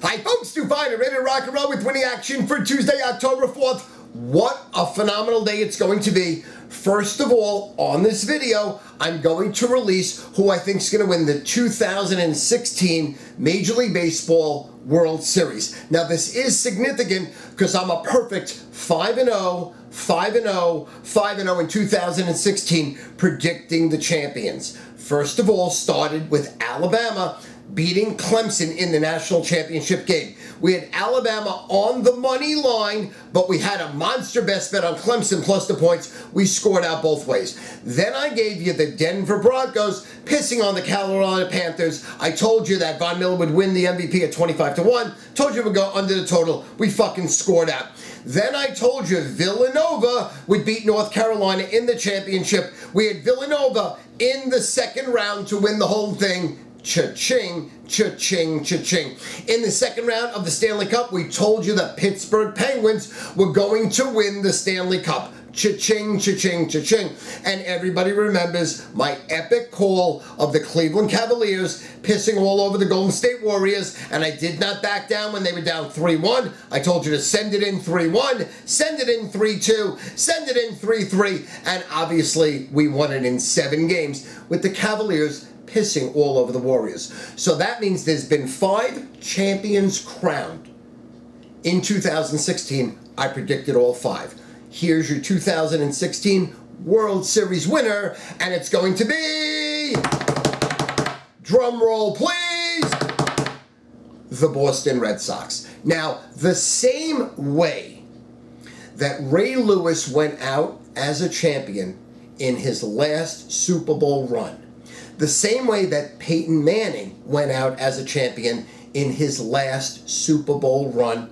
Hi folks, Feiner, ready to rock and roll with winning action for Tuesday, October 4th. What a phenomenal day it's going to be. First of all, on this video, I'm going to release who I think is going to win the 2016 Major League Baseball World Series. Now this is significant because I'm a perfect 5-0, 5-0, 5-0 in 2016 predicting the champions. First of all, started with Alabama beating Clemson in the national championship game. We had Alabama on the money line, but we had a monster best bet on Clemson plus the points. We scored out both ways. Then I gave you the Denver Broncos pissing on the Carolina Panthers. I told you that Von Miller would win the MVP at 25-1. Told you it would go under the total. We fucking scored out. Then I told you Villanova would beat North Carolina in the championship. We had Villanova in the second round to win the whole thing. Cha-ching, cha-ching, cha-ching. In the second round of the Stanley Cup, we told you that Pittsburgh Penguins were going to win the Stanley Cup. Cha-ching, cha-ching, cha-ching. And everybody remembers my epic call of the Cleveland Cavaliers pissing all over the Golden State Warriors, and I did not back down when they were down 3-1. I told you to send it in 3-1, send it in 3-2, send it in 3-3, and obviously we won it in 7 games with the Cavaliers pissing all over the Warriors. So that means there's been 5 champions crowned. In 2016, I predicted all 5. Here's your 2016 World Series winner, and it's going to be, drum roll please, the Boston Red Sox. Now, the same way that Ray Lewis went out as a champion in his last Super Bowl run, the same way that Peyton Manning went out as a champion in his last Super Bowl run,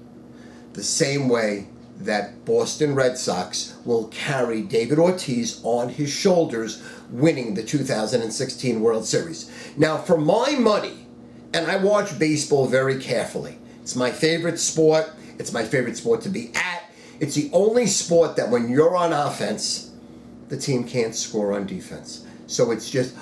the same way that Boston Red Sox will carry David Ortiz on his shoulders winning the 2016 World Series. Now, for my money, and I watch baseball very carefully, it's my favorite sport, it's my favorite sport to be at, it's the only sport that when you're on offense, the team can't score on defense. So it's just,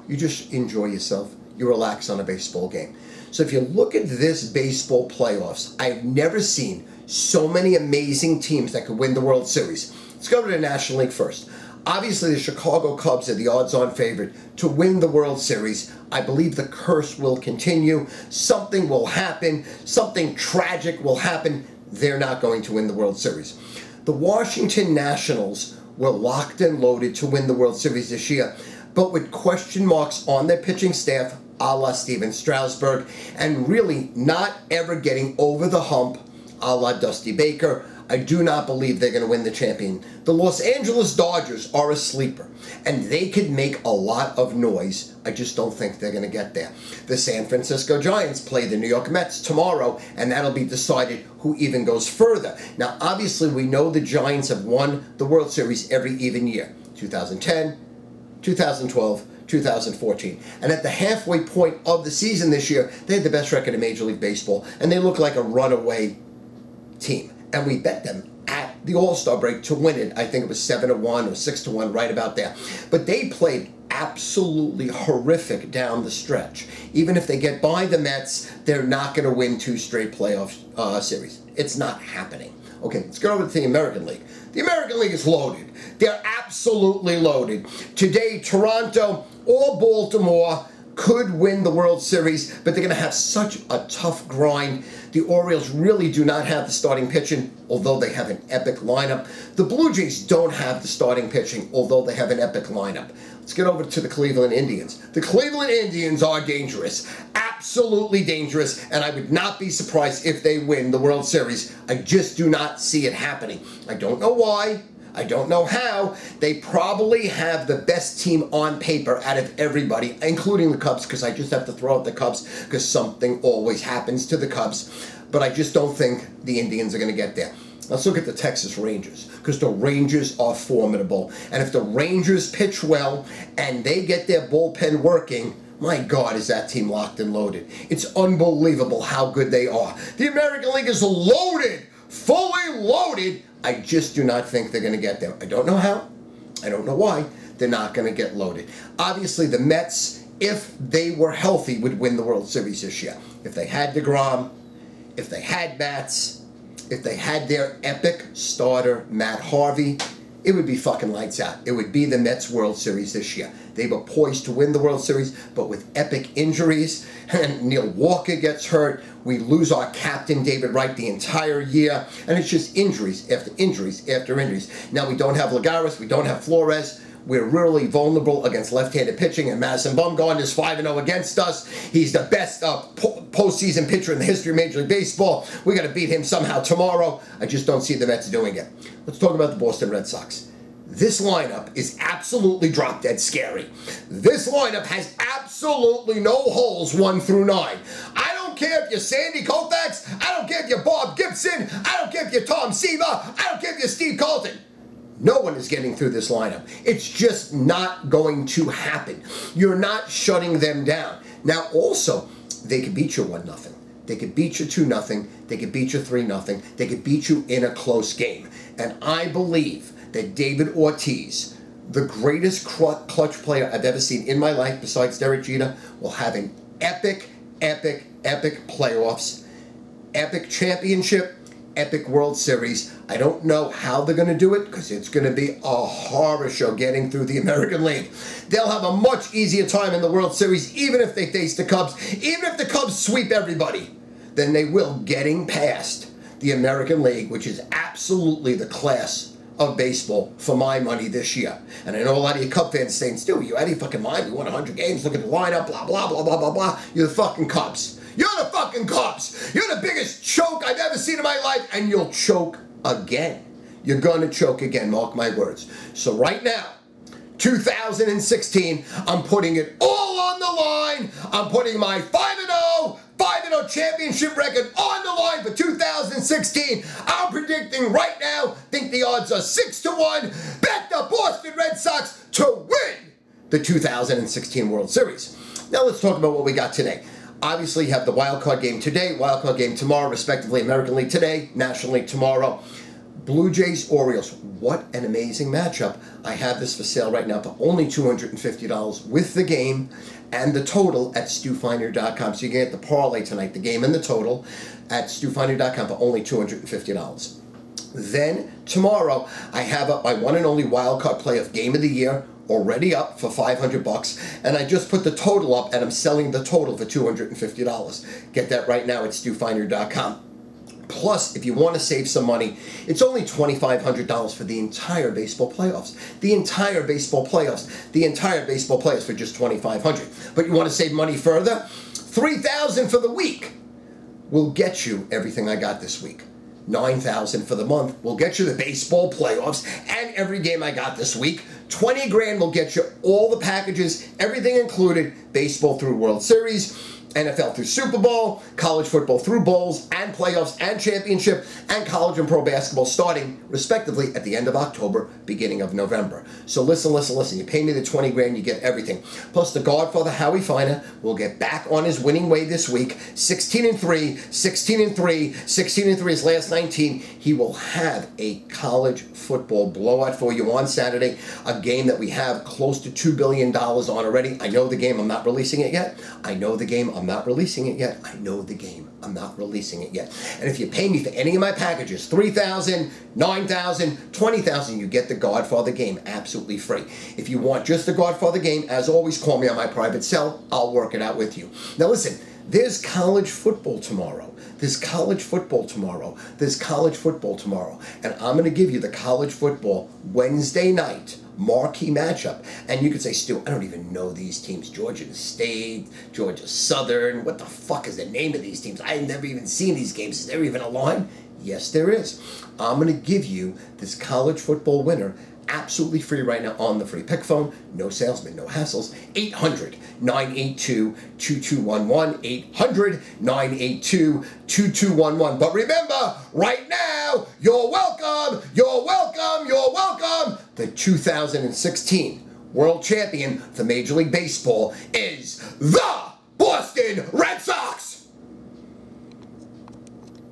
you just enjoy yourself. You relax on a baseball game. So if you look at this baseball playoffs, I've never seen so many amazing teams that could win the World Series. Let's go to the National League first. Obviously, the Chicago Cubs are the odds-on favorite to win the World Series. I believe the curse will continue. Something will happen. Something tragic will happen. They're not going to win the World Series. The Washington Nationals were locked and loaded to win the World Series this year, but with question marks on their pitching staff, a la Steven Strasburg, and really not ever getting over the hump, a la Dusty Baker. I do not believe they're going to win the champion. The Los Angeles Dodgers are a sleeper, and they could make a lot of noise. I just don't think they're going to get there. The San Francisco Giants play the New York Mets tomorrow, and that'll be decided who even goes further. Now, obviously, we know the Giants have won the World Series every even year. 2010, 2012, 2014. And at the halfway point of the season this year, they had the best record in Major League Baseball, and they look like a runaway team. And we bet them at the All-Star break to win it. I think it was 7-1 or 6-1, right about there. But they played absolutely horrific down the stretch. Even if they get by the Mets, they're not going to win 2 straight playoff series. It's not happening. Okay, let's go over to the American League. The American League is loaded. They're absolutely loaded. Today, Toronto or Baltimore could win the World Series, but they're going to have such a tough grind. The Orioles really do not have the starting pitching, although they have an epic lineup. The Blue Jays don't have the starting pitching, although they have an epic lineup. Let's get over to the Cleveland Indians. The Cleveland Indians are dangerous, absolutely dangerous, and I would not be surprised if they win the World Series. I just do not see it happening. I don't know why. I don't know how. They probably have the best team on paper out of everybody, including the Cubs, because I just have to throw out the Cubs because something always happens to the Cubs. But I just don't think the Indians are going to get there. Let's look at the Texas Rangers, because the Rangers are formidable. And if the Rangers pitch well and they get their bullpen working, my God, is that team locked and loaded. It's unbelievable how good they are. The American League is loaded, fully loaded. I just do not think they're going to get there. I don't know how. I don't know why. They're not going to get loaded. Obviously, the Mets, if they were healthy, would win the World Series this year. if they had DeGrom, if they had Mats, if they had their epic starter, Matt Harvey, it would be fucking lights out. It would be the Mets World Series this year. They were poised to win the World Series, but with epic injuries, and Neil Walker gets hurt, we lose our captain, David Wright, the entire year, and it's just injuries after injuries after injuries. Now we don't have Lagares, we don't have Flores. We're really vulnerable against left-handed pitching, and Madison Bumgarner is 5-0 against us. He's the best postseason pitcher in the history of Major League Baseball. We got to beat him somehow tomorrow. I just don't see the Mets doing it. Let's talk about the Boston Red Sox. This lineup is absolutely drop-dead scary. This lineup has absolutely no holes 1 through 9. I don't care if you're Sandy Koufax. I don't care if you're Bob Gibson. I don't care if you're Tom Seaver. I don't care if you're Steve Carlton. No one is getting through this lineup. It's just not going to happen. You're not shutting them down. Now, also, they could beat you 1-0. They could beat you 2-0. They could beat you 3-0. They could beat you in a close game. And I believe that David Ortiz, the greatest clutch player I've ever seen in my life besides Derek Jeter, will have an epic, epic, epic playoffs, epic championship, epic World Series. I don't know how they're going to do it because it's going to be a horror show getting through the American League. They'll have a much easier time in the World Series even if they face the Cubs. Even if the Cubs sweep everybody, than they will getting past the American League, which is absolutely the class of baseball for my money this year. And I know a lot of you Cub fans saying, Stu, you out of your fucking mind? We won 100 games. Look at the lineup, blah, blah, blah, blah, blah, blah. You're the fucking Cubs. You're the fucking Cubs. You're the biggest choke I've ever seen in my life, and you'll choke again. You're going to choke again, mark my words. So right now, 2016, I'm putting it all on the line. I'm putting my 5-0 championship record on the line for 2016. I'm predicting right now, think the odds are 6-1. Bet the Boston Red Sox to win the 2016 World Series. Now let's talk about what we got today. Obviously, you have the wild card game today, wild card game tomorrow, respectively. American League today, National League tomorrow. Blue Jays, Orioles. What an amazing matchup. I have this for sale right now for only $250 with the game and the total at StuFeiner.com. So you can get the parlay tonight, the game and the total at StuFeiner.com for only $250. Then tomorrow, I have up my one and only wild card playoff game of the year, already up for $500, and I just put the total up, and I'm selling the total for $250. Get that right now at StuFeiner.com. Plus, if you want to save some money, it's only $2,500 for the entire baseball playoffs. The entire baseball playoffs for just $2,500. But you want to save money further? $3,000 for the week will get you everything I got this week. $9,000 for the month will get you the baseball playoffs and every game I got this week. $20,000 will get you all the packages, everything included, baseball through World Series, NFL through Super Bowl, college football through bowls and playoffs and championship, and college and pro basketball starting, respectively, at the end of October, beginning of November. So listen. You pay me the $20,000, you get everything. Plus, the Godfather, Howie Feiner, will get back on his winning way this week. 16-3 his last 19. He will have a college football blowout for you on Saturday, a game that we have close to $2 billion on already. I know the game, I'm not releasing it yet. I'm not releasing it yet. And if you pay me for any of my packages, $3,000, $9,000, $20,000, you get the Godfather game absolutely free. If you want just the Godfather game, as always, call me on my private cell. I'll work it out with you. Now listen, there's college football tomorrow. And I'm going to give you the college football Wednesday night marquee matchup. And you could say, Stu, I don't even know these teams. Georgia State, Georgia Southern. What the fuck is the name of these teams? I've never even seen these games. Is there even a line? Yes, there is. I'm going to give you this college football winner absolutely free right now on the free pick phone. No salesman, no hassles. 800-982-2211. 800-982-2211. But remember, right now, you're welcome. The 2016 world champion for Major League Baseball is the Boston Red